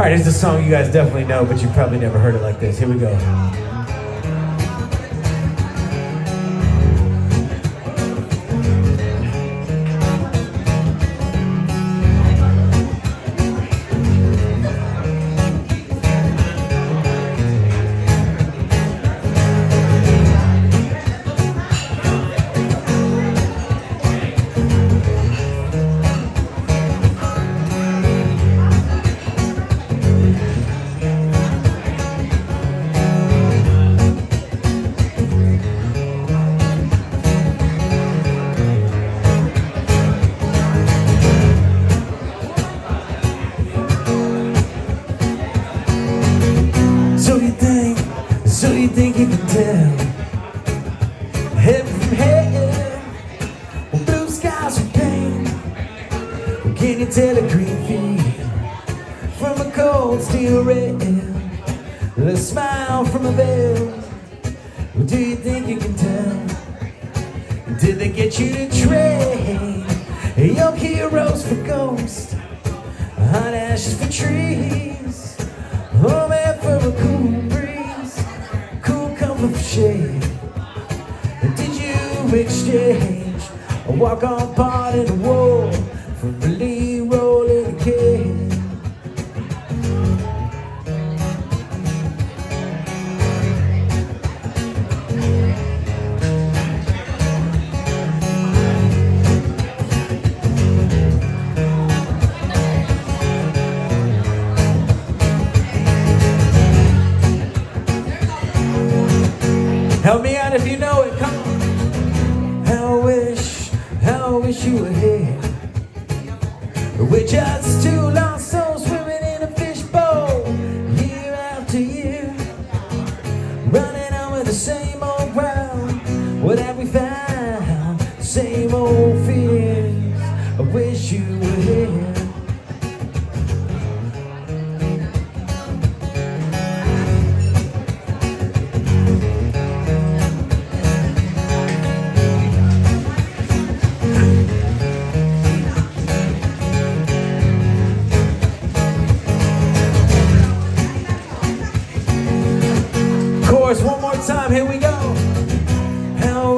Alright, it's a song you guys definitely know, but you've probably never heard it like this. Here we go. So you think you can tell heaven from hell, blue skies from pain? Can you tell a green field from a cold steel rail, a smile from a veil? Well, do you think you can tell? Did they get you to trade your heroes for ghosts, hot ashes for trees, oh man for a cool breeze, cool comfort for shade? Did you exchange a walk-on part in the wall for a lead roll in a cage? Help me out if you know it, come on. How I wish you were here. We're just two lost souls swimming in a fishbowl, year after year, running over the same old ground. What have we found? Same old fears. I wish you were here. One more time, here we go. How I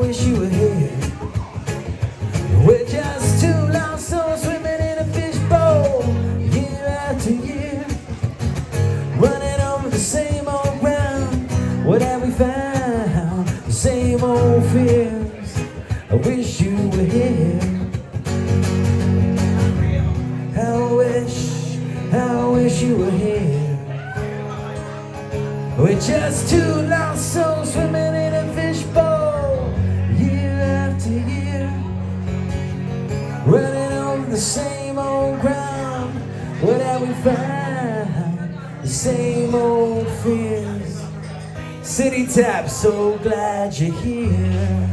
wish you were here. We're just two lost souls swimming in a fishbowl, year after year, running over the same old ground. What have we found? The same old fears. I wish you were here. How I wish you were here. We're just two lost souls swimming in a fishbowl, year after year, running over the same old ground. What have we found? The same old fears. City Tap, so glad you're here.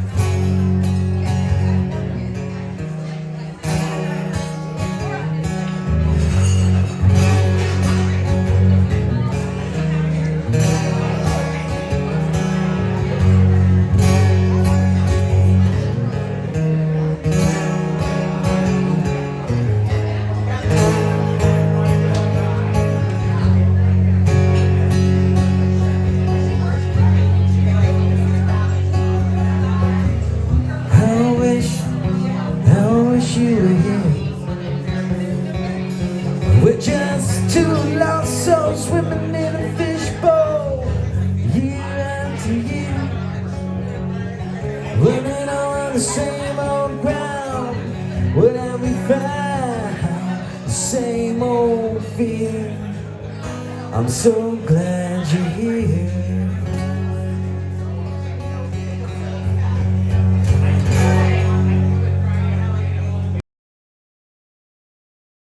You were here. We're just two lost souls swimming in a fishbowl, year after year, running on the same old ground. What have we found? The same old fear. I'm so glad you're here.